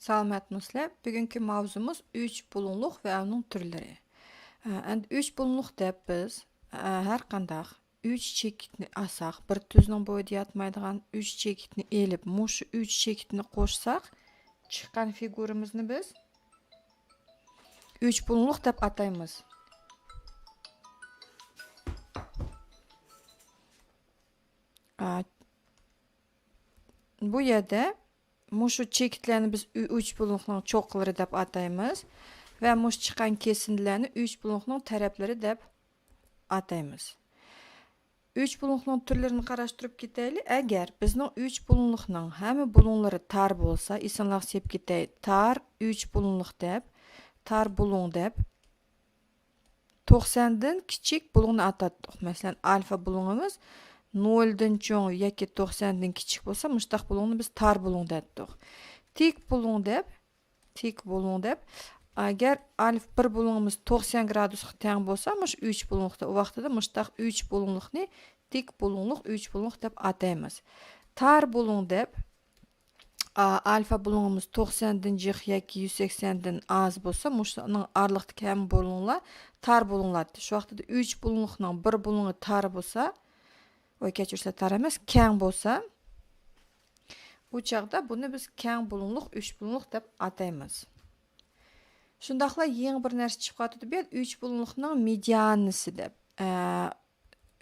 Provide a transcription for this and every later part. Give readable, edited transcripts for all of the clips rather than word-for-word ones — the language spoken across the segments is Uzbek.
Salamatmısızlar. Bugünkü mavzumuz 3 bulunluq və onun türləri. Endi 3 bulunluq deb biz hər qandaq 3 çekitni alsaq, bir tüzning boyida yatmaydigan 3 çekitni elib, mushu 3 çekitni qo'shsaq, chiqqan figuramizni biz 3 bulunluq deb ataymiz. Bu yerda mushu chekitlarni biz 3 bulunluqning cho'qqilari deb ataymiz və mush chiqqan kesindilarni 3 bulunluqning taraflari deb ataymiz. 3 bulunluqning turlarini qarashtirib ketaylik. Agar bizning 3 bulunluqning hamma bulunlari tar bo'lsa, esinlarga sepib ketay. Tar 3 bulunluq deb, tar bulun deb 90 dan kichik bulunni atatdik. Masalan, alfa bulunimiz 0 dan cho'ng yoki 90 dan kichik bo'lsa, mushtaq bulunni biz tar bulun dedik. Tik bulun deb agar alf bir bulunimiz 90 gradusga teng bo'lsa, mush 3 bulunliqda u vaqtida mushtaq 3 bulunliqni tik bulunliq 3 bulunliq deb ataymiz. Tar bulun deb alfa bulunimiz 90 dan jiq yoki 180 dan az bo'lsa, mushning oraliqdagi ham bulunlar tar bulunlar. Shu vaqtida 3 bulunliqning bir buluni tar bo'lsa, kechirishlar tar emas, keng bo'lsa, u chaqda buni biz keng bulunliq 3 bulunliq deb ataymiz. Shundaqla yangi bir narsa chiqib qoldi bu 3 bulunliqning medianisi deb.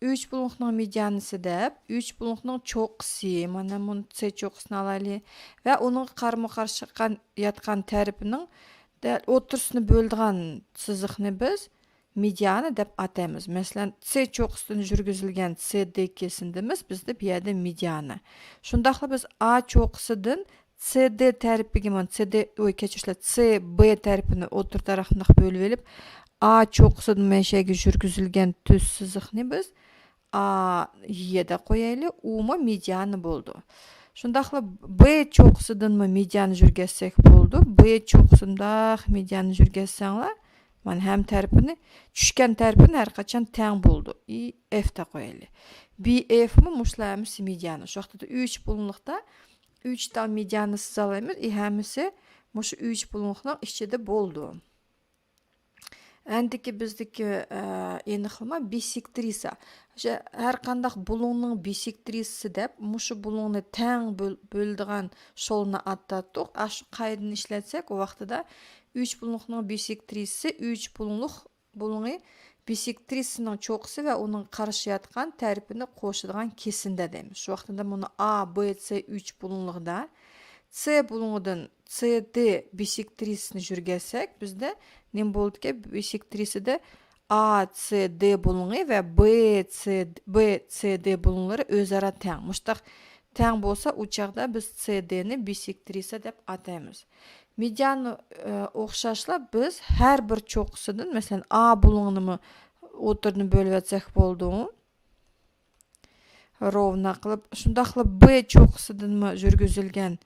3 bulunliqning medianisi deb 3 bulunliqning cho'qqisi, mana buni C cho'qqisini olaylik va uning qarama-qarshi yotgan tarafining o'rtasini bo'ladigan chiziqni biz mediana deb ataymiz. Masalan, C cho'qqisidan yurgizilgan CD kesindimiz bizda bu yerda mediana. Shundaqla biz A cho'qqisidan CD tarafiga kechirishlar CB tarafini o'tir tarafini bo'lib olib, A cho'qqisidan meshaga yurgizilgan tuz chiziqni biz A yeda qo'yaylik, u mediana bo'ldi. Shundaqla B cho'qqisidan mediana yurgazsak bo'ldi. B cho'qqisidan mediana yurgazsanglar, mana ham tarafini tushgan tarafini har qachon teng bo'ldi. F da qo'yaylik. BF mushlarimiz mediana. Shu vaqtda 3 bulunliqda 3 ta medianni sizalaymiz. Hammasi mushu 3 bulunliqning ichida bo'ldi. Endiki bizdeki aniqlama bisektrisa. Har qandaq bulunning bisektrisi deb mushu bulunni teng bo'ladigan sho'lni attatdik. Shu qoidani ishlatsak, u vaqtida 3 bulunliqning bisektrisi 3 bulunli bisektrisining cho'qqisi va uning qarshi yotgan tarafini qo'shadigan kesinda deymiz. Shu vaqtida buni A, B, C 3 bulunliqda C bulunidan CD bisektrisini yurgazsak, bizda nima bo'ldiki, bisektrisida A, C, D buluni va B, C, D bulunlari o'zaro teng. Mushtaq teng bo'lsa, u chaqda biz CD ni bisektrisa deb ataymiz. Medianni o'xshashla biz har bir cho'qqisidan, masalan, A bulunini o'tirni bo'lib yotsak bo'ldi. Rovna qilib, shundaqla B cho'qqisidan yurgizilgan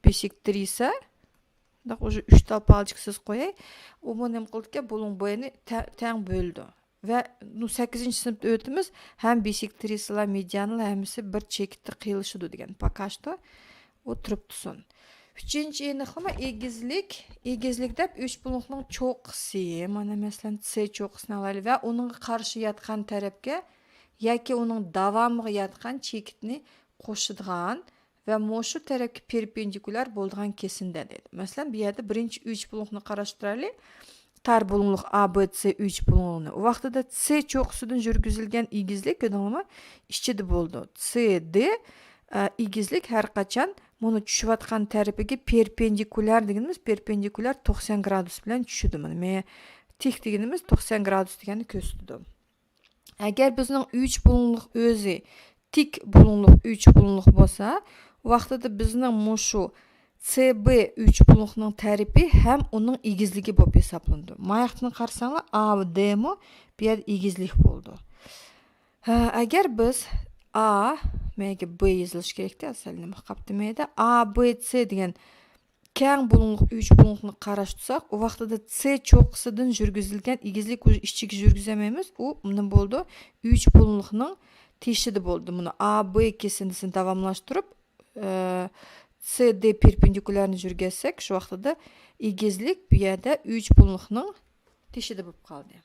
bisektrisa, уже 3 ta palchiksiz qo'yay. U nima qildiki, bulun bo'yini teng bo'ldi. Va 8-sinfda o'timiz ham bisektrisalar, medianalar hammasi bir chekitda qiyilishdi degan. Пока что o'tirib tursin. 3-chi aniqlama egizlik. Egizlik deb 3 bulunliqning cho'qqisi, mana masalan C cho'qqisini olaylik va uning qarshi yotgan tarafga yoki uning davomiga yotgan chekitni qo'shadigan va mushu tarafga perpendikulyar bo'ladigan kesinda deydi. Masalan, bu yerda birinchi 3 bulunliqni qarashtiraylik. Tar bulunliq A, B, C 3 bulunliqni. U vaqtida C cho'qqisidan yurgizilgan egizlik nima ichida bo'ldi. C, D egizlik har qachon buni tushayotgan tarafiga perpendikulyar deganimiz, perpendikulyar 90 gradus bilan tushadi. Mana tik deganimiz 90 gradus deganni ko'rsatdi. Agar bizning 3 bulunliq o'zi tik bulunliq 3 bulunliq bo'lsa, u vaqtida bizning mushu CB 3 bulunliqning tarafi ham uning egizligi bo'lib hisoblandi. Mayaqni qarasanglar, A va D mo bu yer egizlik bo'ldi. Agar biz A menga B yozilish kerak-da, asal nima qaptimaydi. A, B, C degan keng bulunliq 3 bulunliqni qarashtirsak, u vaqtida C cho'qqisidan yurgizilgan egizlik ichiga yurgizamaymiz. U nima bo'ldi? 3 bulunliqning teshidi bo'ldi. Buni A, B kesindisini davomlashtirib CD perpendikularni жүргәсәк, шу вакытта игезлек bu yerda 3 булыңлыкның тишиде булып калды.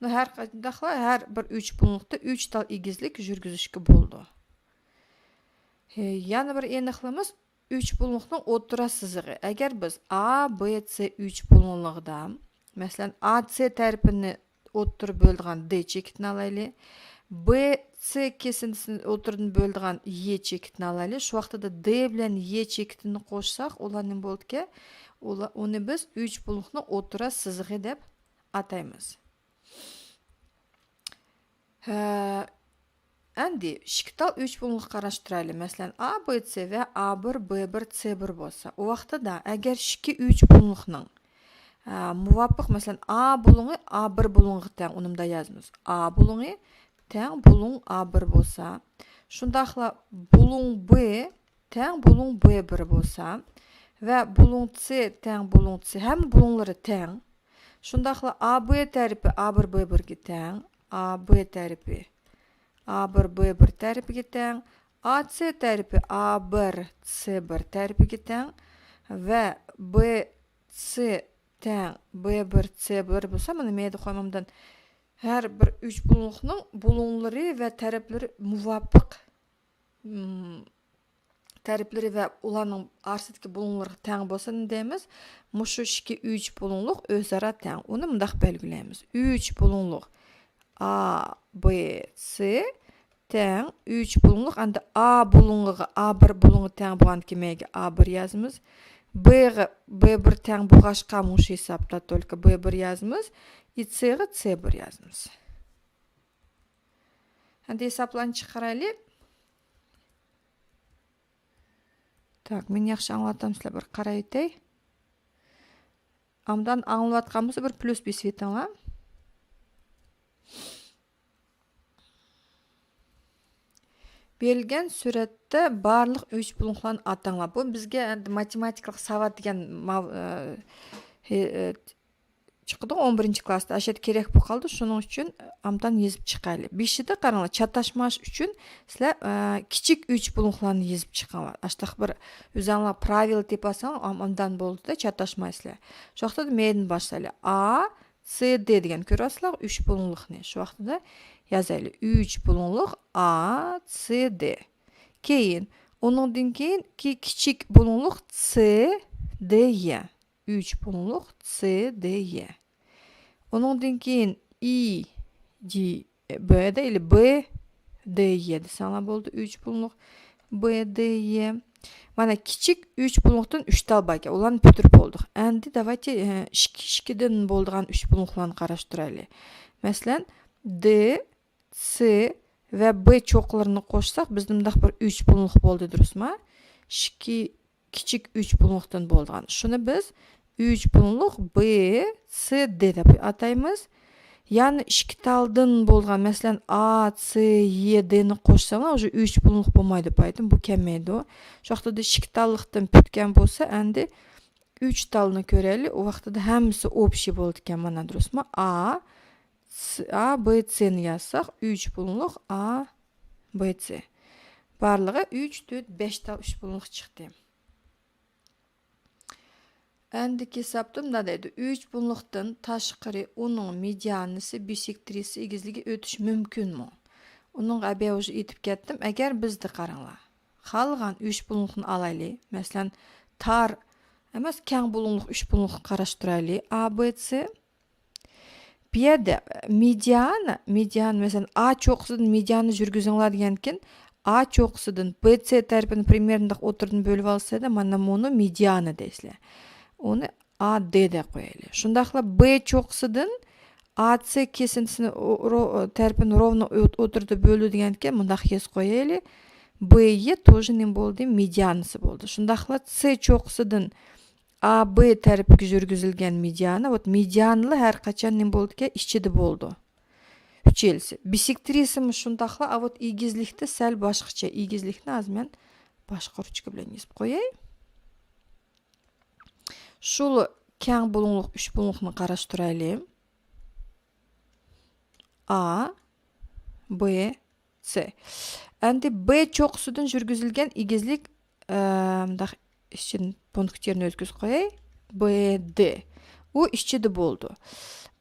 Һәр кайдахла һәр бер 3 булыңлыкта 3 тал игезлек жүргүзүшкә булды. Яны бер эниклемиз 3 булыңлыкның отура сызыгы. Әгәр biz A, B, C 3 булыңлыгда, мәсәлән, AC тәрпине отур бөлдиган D чекитин алайлы. B, C кесинтисин отурдан бөлдиган E чекитин алайлы. Шу вакытта D белән E чекитин кошсак, улар нем булды ки, уны biz 3 булыңлыкның отура сызыгы дип атаймыз. Әнди, шиктал 3 булыңлык караштырайлы. Мәсәлән, A, B, C вә A1, B1, C1 булса, у вакытта әгәр шики 3 булыңлыкның мувафиq, мәсәлән, A булыңы A1 булыңга тең, унымда язмыз. A булыңы тең булың A1 булса, шундакла булың B тең булың B1 булса вә булың C тең булың C, һәм булыңлары тең. Шундакла AB тәрпи A1 B1 ге тең, AB тәрпи A1 B1 тәрпиге тең, AC тәрпи A1 C1 тәрпиге тең вә BC тең B1 C1 булса, менә мәйдә каймамдан һәр бер 3 булыңлыкның булыңлары вә тәрәпләре мувафиq тәрәпләре вә уларның арсыдагы булыңлары тең булса, димез, мушу 2-3 булыңлык өзара тең. Уны мондак белгиләйбез. 3 булыңлык A, B, C тең 3 булыңлык, анда A булыңлыгы A1 булыңы тең булган кемәгә A1 язмыз. B-га B1 тең булгашка мушу хисапта только B1 язмыз. И C-га C1 язмыз. Анда хисаплан чыгарайлы. Так, мен яхшы аңлатам сезләр, бер карай үтәй. Амдан аңлап атканбыз, бер плюс бесветаңла. Берилген сүрәттә барлык 3 булыңлыкларны атаңлап. Бу безгә математикалык сават дигән чыкты 11 класста. Ашет керек бу калды. Шуның өчен амдан язып чыгайлы. 5-дә караңлар, чаташмаш өчен сезләр кичик 3 булыңлыкларны язып чыгаңлар. Аштак бер үзаңлар правила дип алсаң, амдан булды да чаташмайсызлар. Шу вакытта мәйдән башлайлы. A, C, D дигән күрәсезләр 3 булыңлыкны. Шу вакытта язайлы 3 булыңлык A, C, D. Keyin, onundan keyin kichik bulungluq C, D, Y. 3 bulungluq C, D, Y. Onundan keyin I, G, B, D, или B, D, Y desanglar bo'ldi. 3 bulungluq B, D, Y. Mana kichik 3 bulungluqdan 3 tal бар ekan. Ularni bitirib bo'ldik. Endi давайте 2dan bo'ldigan 3 bulungluqlarni qarashtiraylik. Masalan, D, C və B çoxlarını qoşsaq, bizdə mındaq bir 3 bulunluq boldu, durusma? 2 kiçik 3 bulunluqdan bolduğan. Şunu biz 3 bulunluq B, C, D deb ataymız. Yani 2 taldan bolğan, məsələn A, C, Y, D-ni qoşsaqlar, уже 3 bulunluq bolmaydı baydım. Bu kəməydi o. Şu vaxtda da 2 tallıqdan bütkən bolsa, əndi 3 talını görəli. O vaxtda da həmisi общий boldu ekan, mana durusma? A, B, C-ni yazsaq, 3 bulunluq A, B, C. Barlığı 3, 4, 5 tal 3 bulunluq çıxdı. Əndiki hesabda mındaydı. 3 bulunluqdan taşqırı onun medianisi, bisektrisi, egizligi ötüş mümkünmü? Onun əbəyə ucu etib getdim. Əgər bizdə qarаңlar, qalğan 3 bulunluqni alaylı, məsələn, tar, əməs kəng bulunluq 3 bulunluq qaraşdıraylı, A, B, C. Bir yerdə median məsələn A çoxsudan medianı жүргүзүңлар дегенкен, A çoxsudan B, C tərəfini примерно отурдан бөлүп алса да, mana bunu medianı deyirlər. Onu A, D də qoyaylı. Şundaqla B çoxsudan A, C kesintisini tərəfini ровно oturda bölü degенкен, mundaq yaz qoyaylı. B-ye тоже nem boldu? Medianısı boldu. Şundaqla C çoxsudan A, B tərəfiga жүргүзүлгөн mediana, вот medianlı hər qaçan nem boldu ki, içində boldu. Üçelsi. Bisektrisi şundaqla, a вот egizlikdə səl başqaça. Egizlikni az men başqa ruchka bilan yazıb qo'yay. Şulu keng bulunluq 3 bulunluqni qarashtiraylik. A, B, C. Endi B çoxsudan жүргүзүлгөн egizlik мындак ишин пункттерин өткүзүп коеюн. BD. У иччиде болду.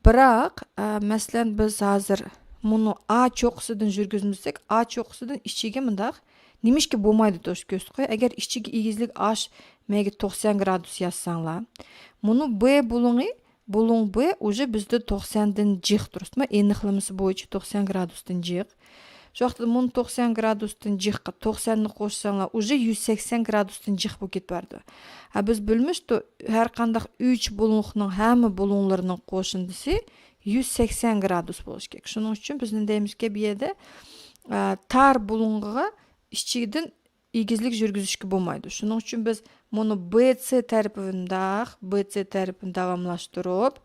Бирок, маселен, biz азыр муну А чокусудан жүргүзмөсөк, А чокусудан ичиге мындак немешке болмайды тош көз кой. Эгер ичиге ийгизлик H меги 90 градус жазсаңла, муну Б булуңы, булуң Б уже bizde 90-дан жык турсузбу? Энихлемеси боюнча 90 градустан жык. Шоқта муну 90 градустан жыкка 90-ны кошсаңла, уже 180 градустан жык болуп кетип барды. Biz bilmişti, her kandaq 3 bulunqның hamı bulunlarının qoşundusu 180 gradus boluş керек. Şunun üçün biz ne deyimizke bir yerde tar bulunğuğa işçigidin igizlik жүргүзүшкө болмайды. Şunun üçün biz bunu BC tərəfini davamlaştırıp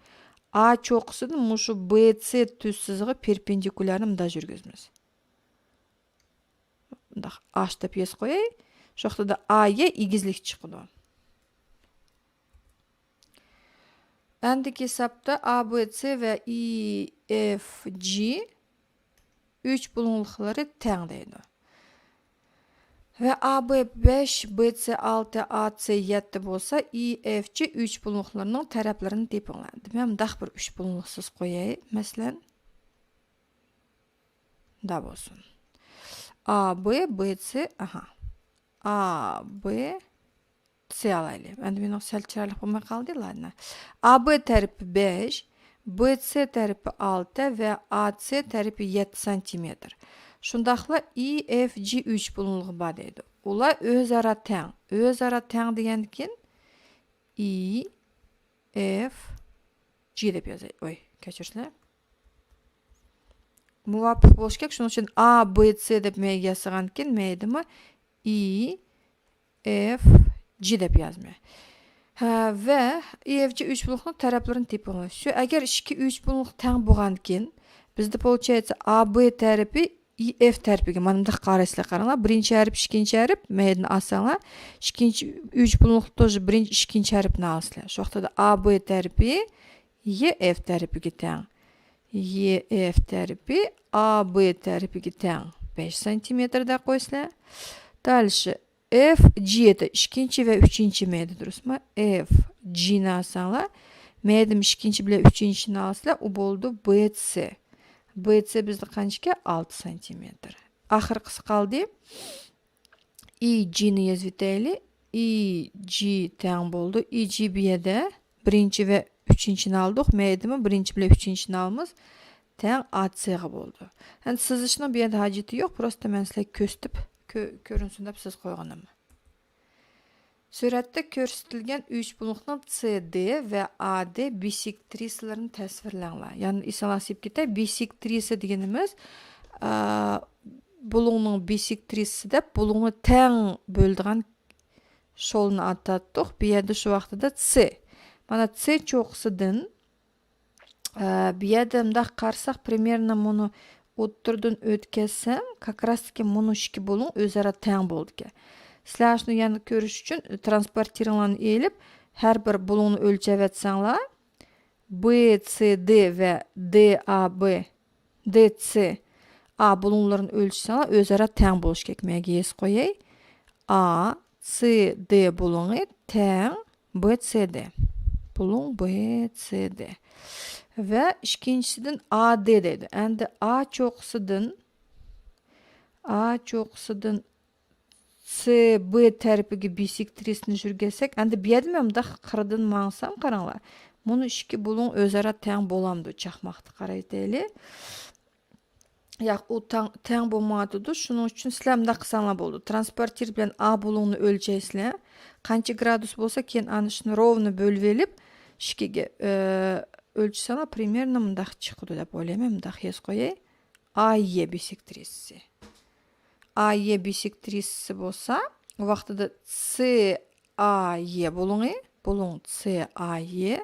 A çoxusunun muşu BC düz sızığı perpendikularını mında жүргүзмүз. Mındaq H dep yaz koyay. Şoqta da A'ya igizlik çıkıdı. Endiki hesapta A, B, C ve I, F, G 3 bulunluqları teң deydi. Ve A, B 5, B, C 6, A, C 7 bolsa, I, F, G 3 bulunluqlarının tərəflərini tepinləndi. Mən mındaq bir 3 bulunluqsuz qoyay. Məsələn, da bolsun. A, B, B, C, A, B, C alaylı. Endi men sel çıralıq bolmay qaldı, ladna. A, B tərəfi 5, B, C tərəfi 6 və A, C tərəfi 7 cm. Şundaqla I, F, G 3 bulunluğu var deydi. Ular özara təң. Özara təң degandikin I, F, G dep yazay. Oy, keçirsizlar. Muvaffiq boluş керек. Şunun üçün A, B, C dep men yazgandikin meydimi I, F, G dep yazmay. Ve I, F, G 3 bulunluqның tərəflərini tepinler. Şu əgər 2-3 bulunluq təң bolğandikin bizde получается A, B tərəfi I, F tərəfiga manımdaq qarasızlar qaranglar. Birinci hərf, ikinci hərf meydini alsanglar. İkinci 3 bulunluq тоже birinci, ikinci hərfini alsınlar. Şoqda da A, B tərəfi Y, F tərəfiga təң. Y, F tərəfi A, B tərəfiga təң. 5 cm də qoysınlar. Дальше F, G это ikinci ve üçüncü meydi durusma. F, G'ni alsanglar. Meydim ikinci bile üçüncüsünü alsınlar. O boldu B, C. B, C bizde qanchaki 6 cm. Axırqısı qaldı. I, G'ni yazvitayli. I, G təң boldu. I, G biyədə birinci ve üçüncüsünü aldıq. Meydimi birinci bile üçüncüsünü almız. Təң A, C-ға boldu. Yani sızışının biyədə haceti yok. Prosta mən sizə köstüp görünsün dep siz koyganım. Suratda ko'rsatilgan 3 bulunqning CD ve AD bisektrisilarini tasvirlanglar. Yani isolasib ketay, bisektrisi deganimiz bulunqning bisektrisi dep bulunqni təң böldigan şolunu atatdıq. Bu yerdə şu vaqtida C. Mana C çoxusudan bu yerdə mındaq qarsaq примерно bunu o'ttirdan o'tkazsam, как раз таки bunu iki bulun o'zaro təң bo'ldi ki. Sizlar shuni yana ko'rish uchun transportirlarni elib, har bir bulunni o'lchab etsanglar, B, C, D ve D, A, B, D, C, A bulunlarını ölçsanglar o'zaro təң bo'lish kerak. Menga yez qo'yay. A, C, D bulunu təң B, C, D. Bulun B, C, D. Ve ikincisinden AD dedi. Endi A çoxusudan C, B tərəfiga bisektrisini жүргәсәк, endi bu yerdə mən də qırdan mansam qaranglar. Bunu iki bulun özara təң bolamdı çaxmaqdı qaraytaylı. Yo'q, o təң bolmadı. Şunun üçün sizlər də qısanlar boldu. Transporter bilan A bulununu ölçəysizlər. Qancha gradus bolsa, keyin ana shuni ровно bölüb elib, ikiga ölçsələr примерно mındaq çıxdı deb o'ylayman. Mındaq yaz qo'yay. AY bisektrisi. AY bisektrisi bolsa, o vaqtida CAY bulunu, bulun CAY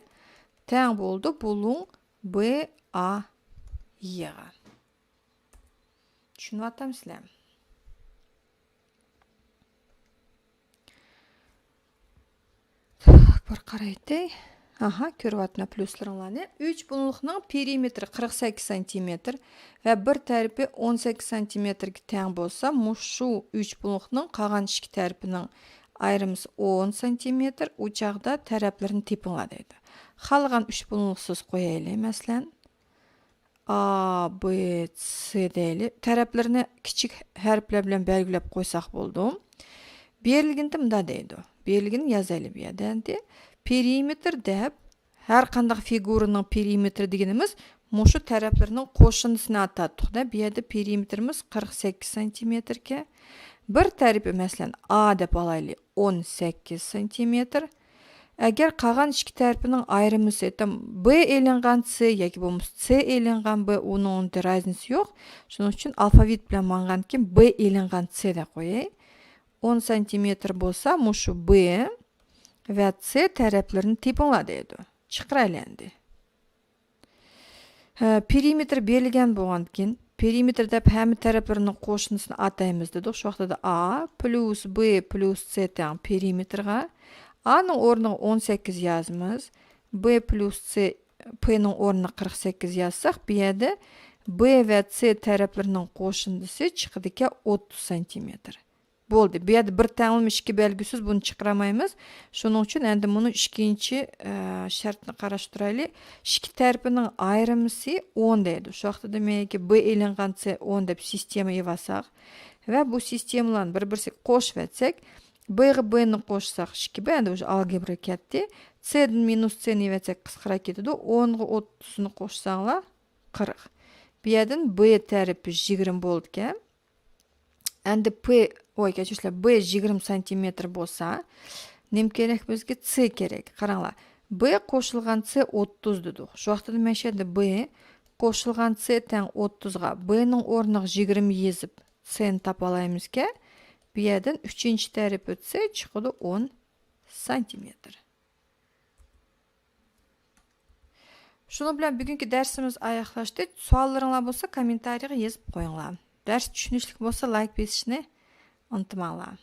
təң boldu bulun BAY-ға. Tushunayaptimi sizlar? Bir qaraytay. Aha, ko'ryapman pluslarni. 3 bulunluqning perimetri 48 cm ve bir tərəfi 18 cm-ге təң bolsa, shu 3 bulunluqning qolgan 2 tərəfining айрымыз 10 сантиметр, у жагда тарапларын типіңла дейді. Қалған 3 бұлыңлық сөз қойайлы, мәсілен. A, B, C deyli. Tərəflərini kiçik hərflər bilan belgilab qoysaq boldu. Berilgende mında deydi. Berilgini yazaylı bu yerdə. Perimetr deb hər qandaq figurunun perimetri deganimiz mushu tərəflərinin qo'shindisini atadiq da. Bu yerda perimetrimiz 48 santimetrga. Bir tərəfi məsələn A deb alaylı 18 santimetr. Əgər qalğan iki tərəfinin ayrımısı B elinğan C yoki bo'lmasa C elinğan B, onun raznicy yo'q. Shuning uchun alfavit bilan mangan keyin B elinğan C deb qo'yay. 10 santimetr bo'lsa, mushu B va C taraflarini tepinglar deydi. Chiqiraylendi. Perimetr berilgan bo'lgan keyin perimetr deb hamma taraflarini qo'shnisini ataymiz dedik. Shu vaqtda A plus B plus C teng perimetrga A'nın o'rniga 18 yazmiz. B plus C, P'nin o'rniga 48 yazsaq, bu yerda B va C taraflarining qo'shindisi chiqadiki 30 santimetr. Bo'ldi. Bu yerda bir tanglama ikki belgisiz buni chiqaramaymiz. Shuning uchun endi buni ikkinchi shartni qarash turaylik. Ikki tarafining ayrimisi 10 deydi. Shu vaqtda demakki B elingan C 10 deb sistema yig'asak va bu sistemalarni bir-birisiga qo'shib etsak, B'ga B'ni qo'shsak 2B, endi o'sha algebra ketdi. C'dan minus C'ni yetsak qisqarib ketadi. 10ga 30ni qo'shsanglar 40. Bu yerdan B tarafi 20 bo'ldi ekan. Endi kechirishlar, B 20 santimetr bo'lsa, nim kerak bizga? C kerak. Qaranglar. B qo'shilgan C 30 dedik. Shu vaqtda men shu yerda B qo'shilgan C teng 30 ga B ning o'rniga 20 yezib C'ni topa olamizga. Bu yerdan 3-chi taraf o'tsa, chiqadi 10 santimetr. Shuni bilan bugungi darsimiz oyoqlashdi. Savollaringiz bo'lsa, kommentariyaga yozib qo'yinglar. Dars tushunishli bo'lsa, like bosishni unutmanglar.